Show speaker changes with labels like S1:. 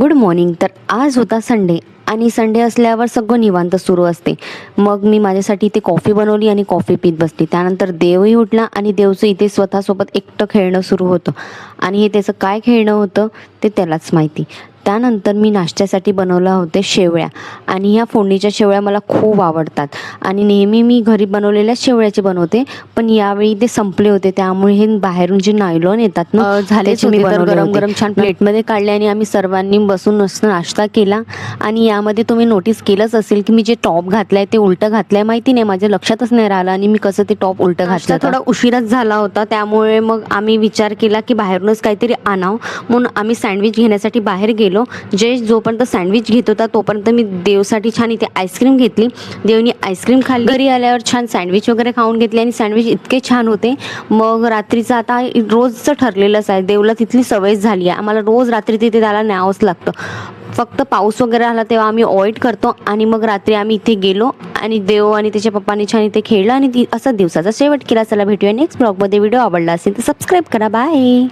S1: Good morning. तर आज होता संडे आणि संडे असल्यावर सगळं निवांत सुरू असते. मग मी माझ्यासाठी इथे कॉफी बनवली आणि कॉफी पीत बसली. त्यानंतर देवही उठला आणि देवचं इथे स्वतःसोबत एकटं खेळणं सुरू होतं आणि हे त्याचं काय खेळणं होतं ते त्यालाच माहिती. त्यानंतर मी नाश्त्यासाठी बनवल्या होते शेवळ्या आणि ह्या फोडणीच्या शेवळ्या मला खूप आवडतात आणि नेहमी मी घरी बनवलेल्या शेवळ्याचे बनवते, पण यावेळी ते संपले होते त्यामुळे हे बाहेरून जे नायलॉन येतात ना त्याचे मी गरम गरम छान प्लेटमध्ये काढले आणि आम्ही सर्वांनी बसून मस्त नाश्ता केला. आणि यामध्ये तुम्ही नोटीस केलंच असेल की मी जे टॉप घातलाय ते उलटं घातलंय, माहिती नाही माझ्या लक्षातच नाही राहिलं आणि मी कसं ते टॉप उलटं घातलं. थोडा उशीरच झाला होता त्यामुळे मग आम्ही विचार केला की बाहेरूनच काहीतरी आणावं, म्हणून आम्ही सँडविच घेण्यासाठी बाहेर गेलो. जोपर्यंत सँडविच घेत होता तोपर्यंत मी देवसाठी छान इथे आईस्क्रीम घेतली. देवनी आईस्क्रीम खाल्ली. घरी आल्यावर छान सँडविच वगैरे खाऊन घेतले आणि सँडविच इतके छान होते. मग रात्रीचं आता रोजचं ठरलेलंच आहे, देवला तिथली सवय झाली आहे, आम्हाला रोज रात्री तिथे त्याला न्यावंच लागतं. फक्त पाऊस वगैरे आला तेव्हा आम्ही अवॉइड करतो आणि मग रात्री आम्ही इथे गेलो आणि देव आणि त्याच्या पप्पांनी छान इथे खेळलं आणि असा दिवसाचा शेवट केला. चला भेटूया नेक्स्ट ब्लॉगमध्ये. व्हिडिओ आवडला असेल तर सबस्क्राईब करा. बाय.